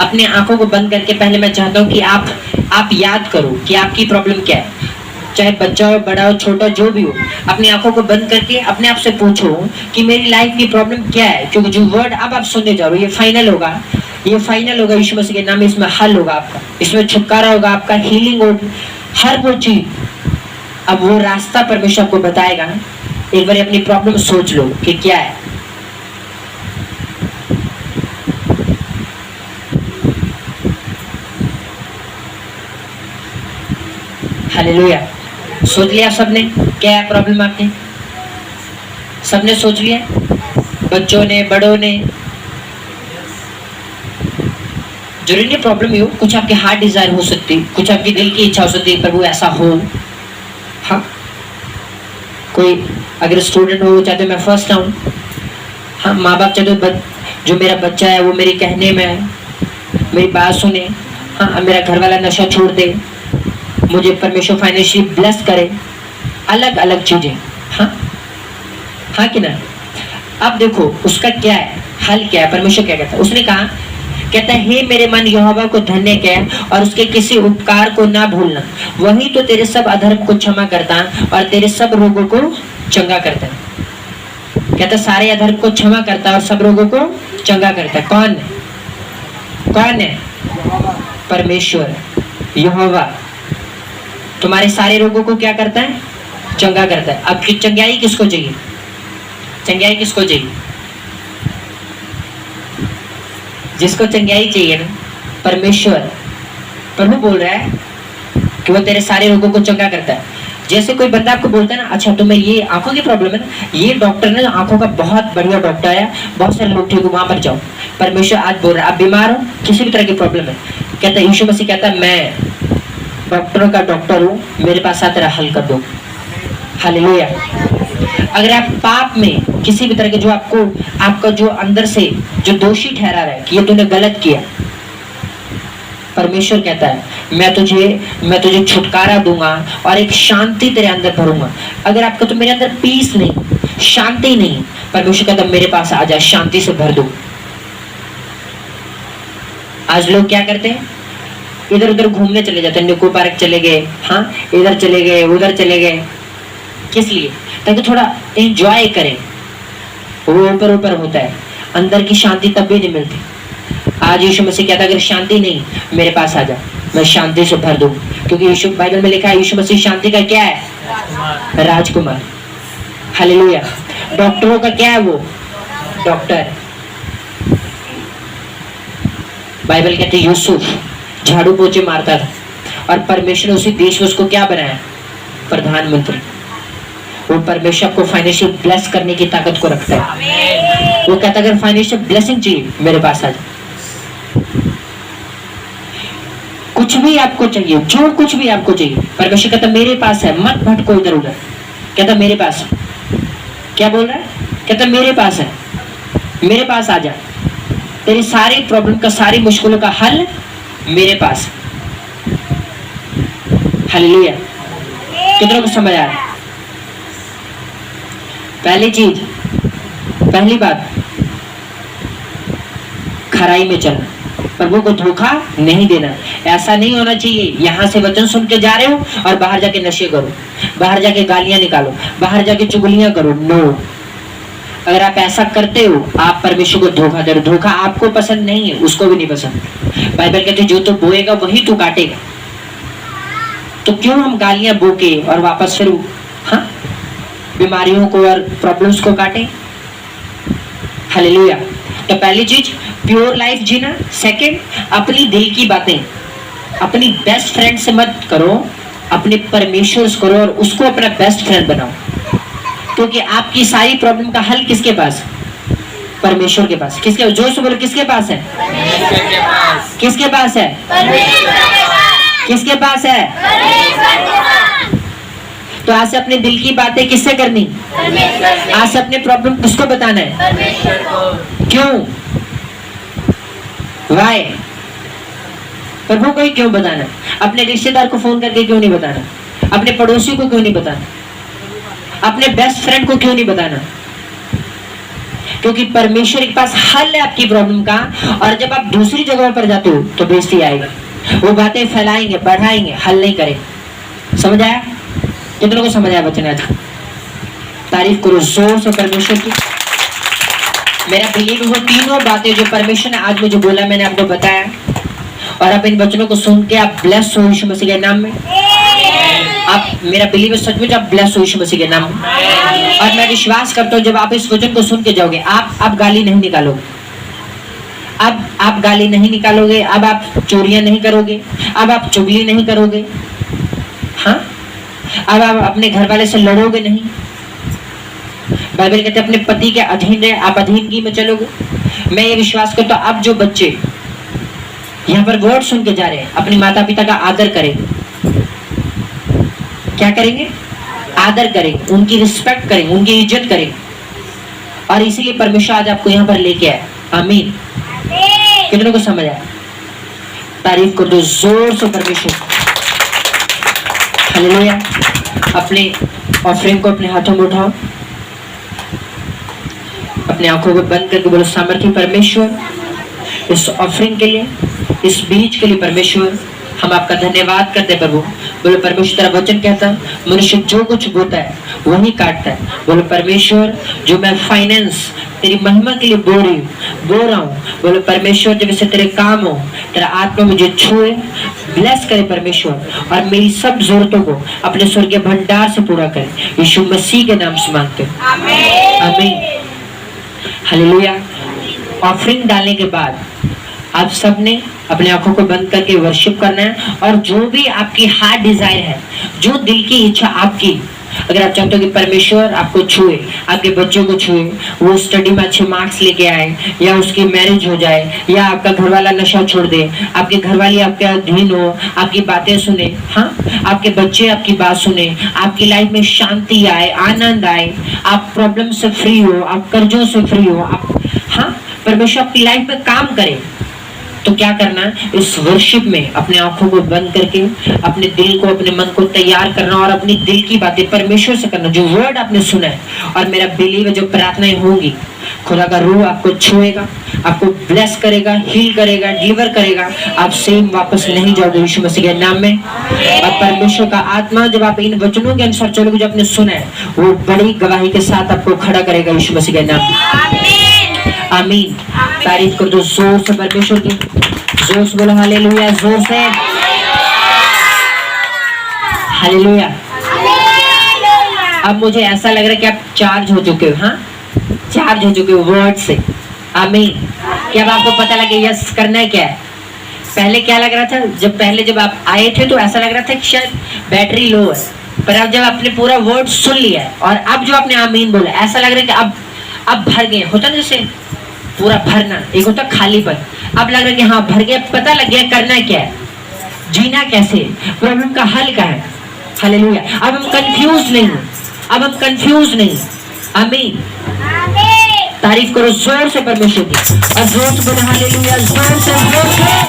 अपने आंखों को बंद करके पहले मैं चाहता हूं कि आप याद करो कि आपकी प्रॉब्लम क्या है। चाहे बच्चा हो, बड़ा हो, छोटा, जो भी हो, अपनी आंखों को बंद करके अपने आप से पूछो कि मेरी लाइफ की प्रॉब्लम क्या है। क्योंकि जो वर्ड अब आप सुनने जा रहे हो, ये फाइनल होगा। यीशु मसीह के नाम में इसमें हल होगा आपका, इसमें छुटकारा होगा आपका, हीलिंग होगी, हर वो चीज। अब वो रास्ता परमेश्वर आपको बताएगा। एक बार अपनी प्रॉब्लम सोच लो कि क्या है। हालेलुया। सोच लिया सबने क्या है प्रॉब्लम? आपने सबने सोच लिया, बच्चों ने, बड़ों ने। जरूरी नहीं प्रॉब्लम ही हो, कुछ आपके हार्ट डिजायर हो सकती, कुछ आपकी दिल की इच्छा हो सकती है प्रभु ऐसा हो। हाँ, कोई अगर स्टूडेंट हो चाहते मैं फर्स्ट आऊं, हाँ, माँ बाप चाहते जो मेरा बच्चा है वो मेरे कहने में है, मेरी बात सुने। हाँ, मेरा घर वाला नशा छोड़ दे, मुझे परमेश्वर फाइनेंशियली ब्लेस करे, अलग अलग चीजें। हाँ कि ना? अब देखो उसका क्या है, हल क्या है, परमेश्वर क्या कहता है? उसने कहा, कहता है, हे मेरे मन यहोवा को धन्य कह और उसके किसी उपकार को ना भूलना। वही तो तेरे सब अधर्म को क्षमा करता और तेरे सब रोगों को चंगा करता है। कहता है सारे अधर्म को क्षमा करता है और सब रोगों को चंगा करता है। कौन है? परमेश्वर यहोवा तुम्हारे सारे रोगों को क्या करता है? चंगा करता है। अब चंगाई किसको चाहिए? चंगाई किसको चाहिए? जिसको चंगाई चाहिए ना, परमेश्वर, प्रभु बोल रहा है कि वो तेरे सारे रोगों को चंगा करता है। जैसे कोई बंदा आपको बोलता है ना, अच्छा तुम्हें ये आंखों की प्रॉब्लम है ना, ये डॉक्टर ने आंखों का बहुत बढ़िया डॉक्टर है, बहुत सारे लोग ठीक हो, वहां पर जाओ। परमेश्वर आज बोल रहा है, आप बीमार हो, किसी भी तरह की प्रॉब्लम है, कहता है यीशु मसीह कहता है मैं डॉक्टरों का डॉक्टर हूँ, मेरे पास आ तेरा हल कर दो। हालेलुया। अगर आप पाप में किसी भी तरह के, जो आपका जो अंदर से जो दोषी ठहरा रहा है कि ये तूने गलत किया, परमेश्वर कहता है मैं तुझे छुटकारा दूंगा और एक शांति तेरे अंदर भरूंगा। अगर आपका तो मेरे अंदर पीस नहीं, शांति नहीं, परमेश्वर कहता मेरे पास आ जा, शांति से भर दो। आज लोग क्या करते हैं, इधर उधर घूमने चले जाते हैं, निको पार्क चले गए, हाँ इधर चले गए उधर चले गए, किस लिए? ताकि थोड़ा एंजॉय करें। वो ऊपर ऊपर होता है, अंदर की शांति तब भी नहीं मिलती। आज यीशु मसीह कहता अगर शांति नहीं, मेरे पास आ जा, मैं शांति से भर दूं। क्योंकि यीशु, बाइबल में लिखा है यीशु मसीह शांति का क्या है? राजकुमार। हालेलुया। डॉक्टरों का क्या है? वो डॉक्टर। बाइबल कहते यूसुफ झाड़ू पोछे मारता था और परमेश्वर ने उसी देश में उसको क्या बनाया? प्रधानमंत्री। वो परमेश्वर को फाइनेंशियल ब्लेस करने की ताकत को रखता है। वो कहता अगर फाइनेंशियल ब्लेसिंग चाहिए, मेरे पास आ जाओ। कुछ भी आपको चाहिए, जो कुछ भी आपको चाहिए, परमेश्वर कहता मेरे पास है, मत भटको इधर उधर। कहता मेरे पास। क्या बोल रहा है? कहता मेरे पास है, मेरे पास आ जा, तेरी सारी प्रॉब्लम का, सारी मुश्किलों का हल मेरे पास। हालेलुया। कितनों को समझ आ रहा है? पहली चीज, पहली बात, खराई में चलना, प्रभु को धोखा नहीं देना। ऐसा नहीं होना चाहिए यहाँ से वचन सुन के जा रहे हो और बाहर जाके नशे करो, बाहर जाके गालियां निकालो, बाहर जाके चुगलियां करो। नो, अगर आप ऐसा करते हो आप परमेश्वर को धोखा दे रहे हो। धोखा आपको पसंद नहीं है, उसको भी नहीं पसंद। बाइबल कहते जो तो बोएगा वही तो काटेगा। तो क्यों हम गालियां बोके और वापस फिर हाँ बीमारियों को और प्रॉब्लम्स को काटें? हालेलुया। तो पहली चीज प्योर लाइफ जीना। सेकंड, अपनी दिल की बातें अपनी बेस्ट फ्रेंड से मत करो, अपने परमेश्वर से करो और उसको अपना बेस्ट फ्रेंड बनाओ। क्योंकि आपकी सारी प्रॉब्लम का हल किसके पास? परमेश्वर के पास। किसके? जोर से बोलो, किसके पास है? किसके पास है? किसके पास है? तो आज से अपने दिल की बातें किससे करनी? आज से अपने प्रॉब्लम किसको बताना है? क्यों? वाई? प्रभु को ही क्यों बताना? अपने रिश्तेदार को फोन करके क्यों नहीं बताना? अपने पड़ोसी को क्यों नहीं बताना? अपने बेस्ट फ्रेंड को क्यों नहीं बताना? क्योंकि परमेश्वर के पास हल है आपकी प्रॉब्लम का। और जब आप दूसरी जगह पर जाते हो तो बेइज्जती आएगी, वो बातें फैलाएंगे, बढ़ाएंगे, हल नहीं करेंगे। समझ आया? कितनों को समझ आया वचन आज? तारीफ करो जोर से परमेश्वर की। मेरा बिलीव वो तीनों बातें जो परमेश्वर ने आज मुझे बोला, मैंने आपको बताया, और आप इन वचनों को सुन के आप ब्लेस हो यीशु मसीह के नाम में। आप, मेरा बिलीव सचमुच आप ब्लेस हो यीशु मसीह के नाम में। और मैं विश्वास करता हूँ जब आप इस वचन को सुन के जाओगे, आप गाली नहीं निकालोगे। अब आप गाली नहीं निकालोगे, अब आप चोरियां नहीं करोगे, अब आप चुगली नहीं करोगे, हाँ, अब आप अपने घर वाले से लड़ोगे नहीं। बाइबल कहते अपने पति के अधीन है, आप अधीनगी में चलोगे। मैं ये विश्वास करता हूँ अब जो बच्चे यहाँ पर वर्ड सुन के जा रहे हैं, अपने माता पिता का आदर करेंगे। क्या करेंगे? आदर करेंगे, उनकी रिस्पेक्ट करेंगे, उनकी इज्जत करेंगे। और इसीलिए परमेश्वर आज आपको यहाँ पर लेके आए। आमीन। कितनों को समझ आया? तारीफ कर दो जोर से परमेश्वर। हालेलुया। अपने ऑफरिंग को अपने हाथों में उठाओ, अपने आंखों को बंद करके बोलो सामर्थ्य परमेश्वर, इस ऑफरिंग के लिए, इस बीज के लिए परमेश्वर हम आपका धन्यवाद करते हैं प्रभु। बोलो परमेश्वर तेरा वचन कहता है मनुष्य जो कुछ बोता है वही काटता है। बोलो परमेश्वर जो मैं फाइनेंस तेरी महिमा के लिए बो रहा हूँ, बोलो परमेश्वर जब इसे तेरे काम हो, तेरा आत्मा मुझे छुए, ब्लेस करे परमेश्वर, और मेरी सब जरूरतों को अपने स्वर्गीय भंडार से पूरा करे। यीशु मसीह के नाम से मांगते हैं, आमीन। हालेलुया। ऑफरिंग डालने के बाद आप सबने अपने आंखों को बंद करके वर्शिप करना है, और जो भी आपकी हार्ट डिजायर है, जो दिल की इच्छा आपकी, अगर आप चाहते हो कि परमेश्वर आपको छुए, आपके बच्चों को छुए, वो स्टडी में अच्छे मार्क्स लेके आए, या उसकी मैरिज हो जाए, या आपका घरवाला नशा छोड़ दे, आपके घरवाली आपके अधीन हो, आपकी बातें सुने, हाँ, आपके बच्चे आपकी बात सुने, आपकी लाइफ में शांति आए, आनंद आए, आप प्रॉब्लम से फ्री हो, आप कर्जों से फ्री हो, आप, हाँ, परमेश्वर आपकी लाइफ में काम करे, तो क्या करना है, इस वर्शिप में अपने आंखों को बंद करके अपने दिल को, अपने मन को तैयार करना और अपनी दिल की बातें परमेश्वर से करना। जो वर्ड आपने सुना है और मेरा बिलीव है, जो प्रार्थनाएं होंगी, खुदा का रूह आपको छुएगा, आपको ब्लेस करेगा, हील करेगा, डिलीवर करेगा। आप सेम वापस नहीं जाओगे यीशु मसीह के नाम में। और परमेश्वर का आत्मा जब आप इन वचनों के अनुसार चलोगे जो आपने सुना है, वो बड़ी गवाही के साथ आपको खड़ा करेगा यीशु मसीह के नाम में। आमीन। तारीफ कर दो जोर से परमेश्वर की, जोर से बोलो हालेलुया, जोर से हालेलुया। अब मुझे ऐसा लग रहा है कि आप चार्ज हो चुके हो, हाँ, चार्ज हो चुके हो वर्ड से। आमीन। कि अब आपको पता लगे यस करना है क्या है। पहले क्या लग रहा था, जब आप आए थे तो ऐसा लग रहा था कि शायद बैटरी लो है, पर अब जब आपने पूरा वर्ड सुन लिया है और अब जो आपने आमीन बोला, ऐसा लग रहा है कि अब भर गए। होता ना जैसे पूरा भरना, एक होता खालीपन, अब लग रहा है कि हाँ भर गया, पता लग गया करना क्या है, जीना कैसे, प्रॉब्लम का हल क्या है। हालेलुया। अब हम कंफ्यूज नहीं, आमीन। तारीफ करो जोर से परमेश्वर की और जोर से बोलो हालेलुया, जोर से।